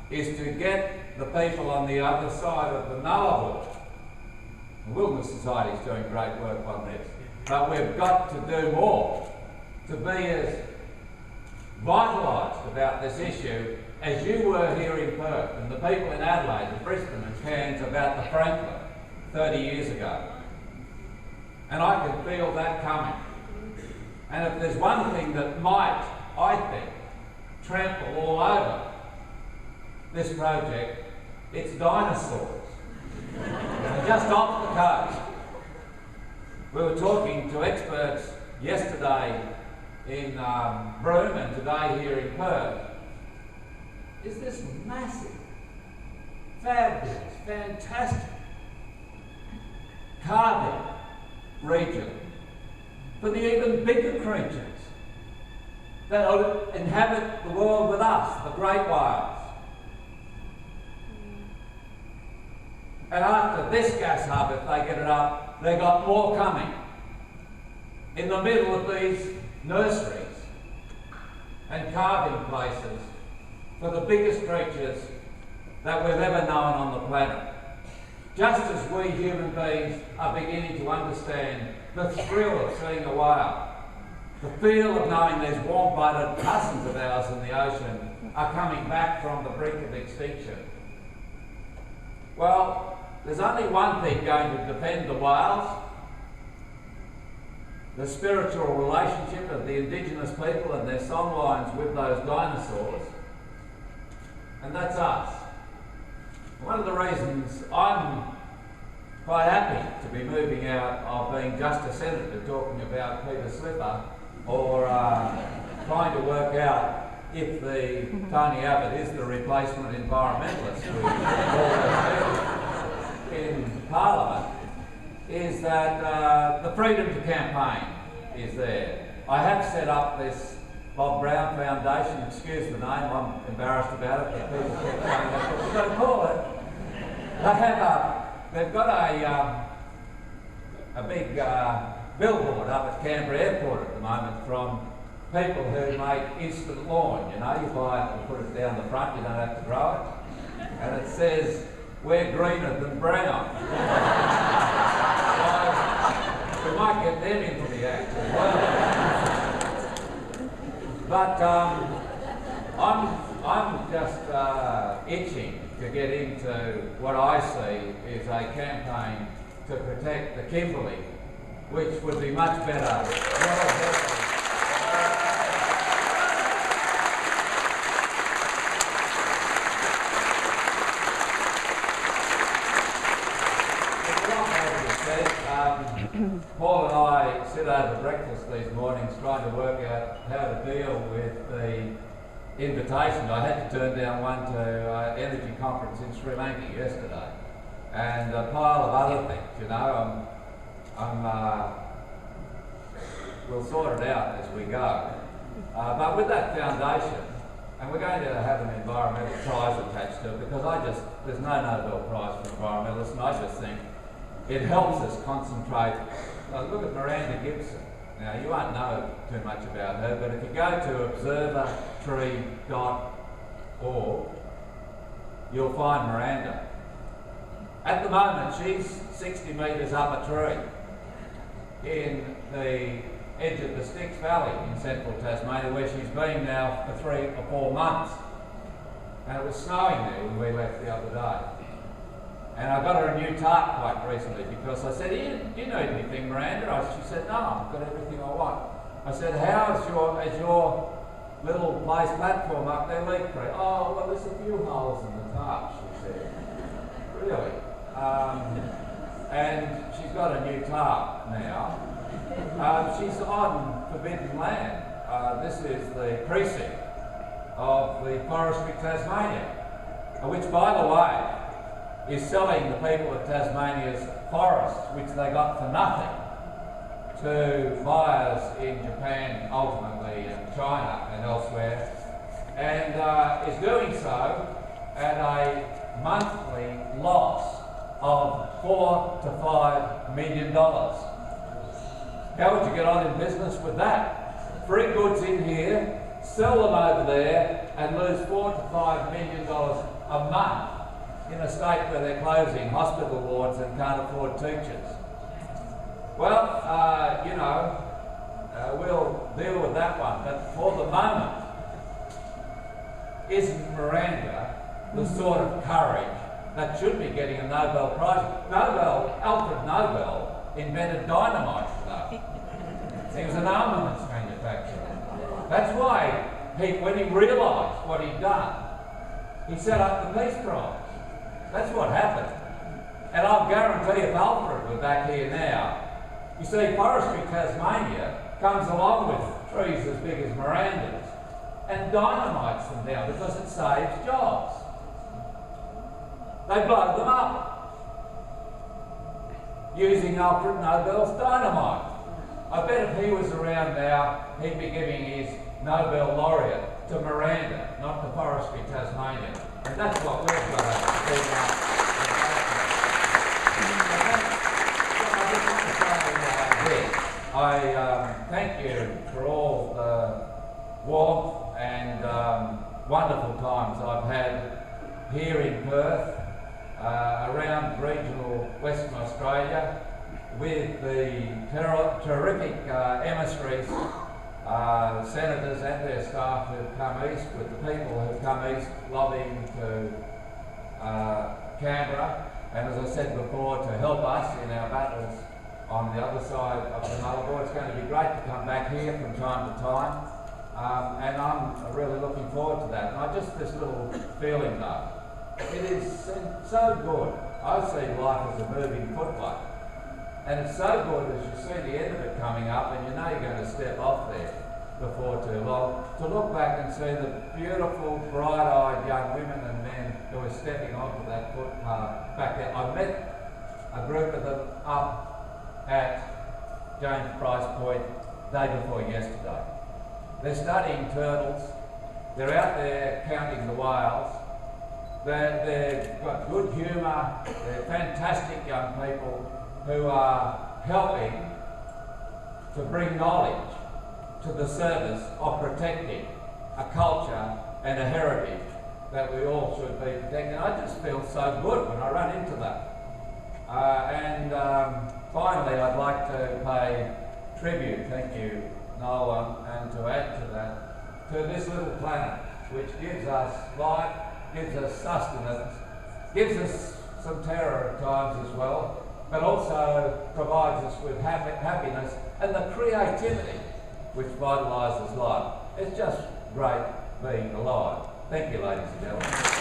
is to get the people on the other side of the Nullarbor. The Wilderness Society is doing great work on this, but we've got to do more to be as vitalised about this issue as you were here in Perth and the people in Adelaide and Brisbane and Cairns about the Franklin 30 years ago. And I can feel that coming. And if there's one thing that might, I think, trample all over this project, it's dinosaurs. Just off the coast. We were talking to experts yesterday in Broome and today here in Perth. Is this massive, fabulous, fantastic carving region for the even bigger creatures that inhabit the world with us, the great whales. And after this gas hub, if they get it up, they've got more coming in the middle of these nurseries and carving places for the biggest creatures that we've ever known on the planet. Just as we human beings are beginning to understand the thrill of seeing a whale, the feel of knowing there's warm-blooded cousins of ours in the ocean are coming back from the brink of extinction. Well, there's only one thing going to defend the whales: the spiritual relationship of the indigenous people and their songlines with those dinosaurs, and that's us. One of the reasons I'm quite happy to be moving out of being just a senator talking about Peter Slipper or trying to work out if the Tony Abbott is the replacement environmentalist in Parliament, is that the freedom to campaign is there. I have set up this Bob Brown Foundation, excuse the name, I'm embarrassed about it, but people keep saying that's what we're going to call it. They've got a big billboard up at Canberra Airport at the moment from people who make instant lawn. You know, you buy it and put it down the front, you don't have to grow it. And it says, "We're greener than brown." So we might get them into the act as well. But I'm just itching to get into what I see is a campaign to protect the Kimberley, which would be much better. Paul and I sit over breakfast these mornings trying to work out how to deal with the invitation. I had to turn down one to energy conference in Sri Lanka yesterday, and a pile of other things. You know, we'll sort it out as we go. But with that foundation, and we're going to have an environmental prize attached to it, because there's no Nobel Prize for environmentalists, and I just think it helps us concentrate. Look at Miranda Gibson. Now, you won't know too much about her, but if you go to observertree.org, you'll find Miranda. At the moment, she's 60 metres up a tree in the edge of the Styx Valley in central Tasmania, where she's been now for 3 or 4 months. And it was snowing there when we left the other day. And I got her a new tarp quite recently because I said, do you need anything, Miranda? She said, no, I've got everything I want. I said, how is your little place platform up there leak-free? Oh, well, there's a few holes in the tarp, she said. Really? And she's got a new tarp now. She's on forbidden land. This is the precinct of the Forestry Tasmania, which, by the way, is selling the people of Tasmania's forests, which they got for nothing, to buyers in Japan, ultimately, and China and elsewhere, and is doing so at a monthly loss of $4 to $5 million. How would you get on in business with that? Free goods in here, sell them over there and lose $4 to $5 million a month in a state where they're closing hospital wards and can't afford teachers. Well, we'll deal with that one, but for the moment, isn't Miranda the sort of courage that should be getting a Nobel Prize? Alfred Nobel invented dynamite, though. He was an armaments manufacturer. That's why, when he realised what he'd done, he set up the Peace Prize. That's what happened. And I'll guarantee if Alfred were back here now, you see, Forestry Tasmania comes along with trees as big as Mirandas and dynamites them down because it saves jobs. They blow them up using Alfred Nobel's dynamite. I bet if he was around now, he'd be giving his Nobel laureate to Miranda, not to Forestry Tasmania. And that's what we've got to speak up. I thank you for all the warmth and wonderful times I've had here in Perth, around regional Western Australia, with the terrific emissaries, senators and their staff who've come east, with the people who've come east lobbying to Canberra, and as I said before, to help us in our battles on the other side of the Nullarbor. It's going to be great to come back here from time to time, and I'm really looking forward to that. And this little feeling though, it is so good. I see life as a moving footway, and it's so good as you see the end of it coming up, and you know you're going to step off there before too long, to look back and see the beautiful, bright-eyed young women and men who are stepping onto that footpath back there. I met a group of them up at James Price Point day before yesterday. They're studying turtles, they're out there counting the whales, they've got good humour, they're fantastic young people who are helping to bring knowledge to the service of protecting a culture and a heritage that we all should be protecting. I just feel so good when I run into that. Finally, I'd like to pay tribute, thank you, Noah, and to add to that, to this little planet, which gives us life, gives us sustenance, gives us some terror at times as well, but also provides us with happiness and the creativity which vitalises life. It's just great being alive. Thank you, ladies and gentlemen.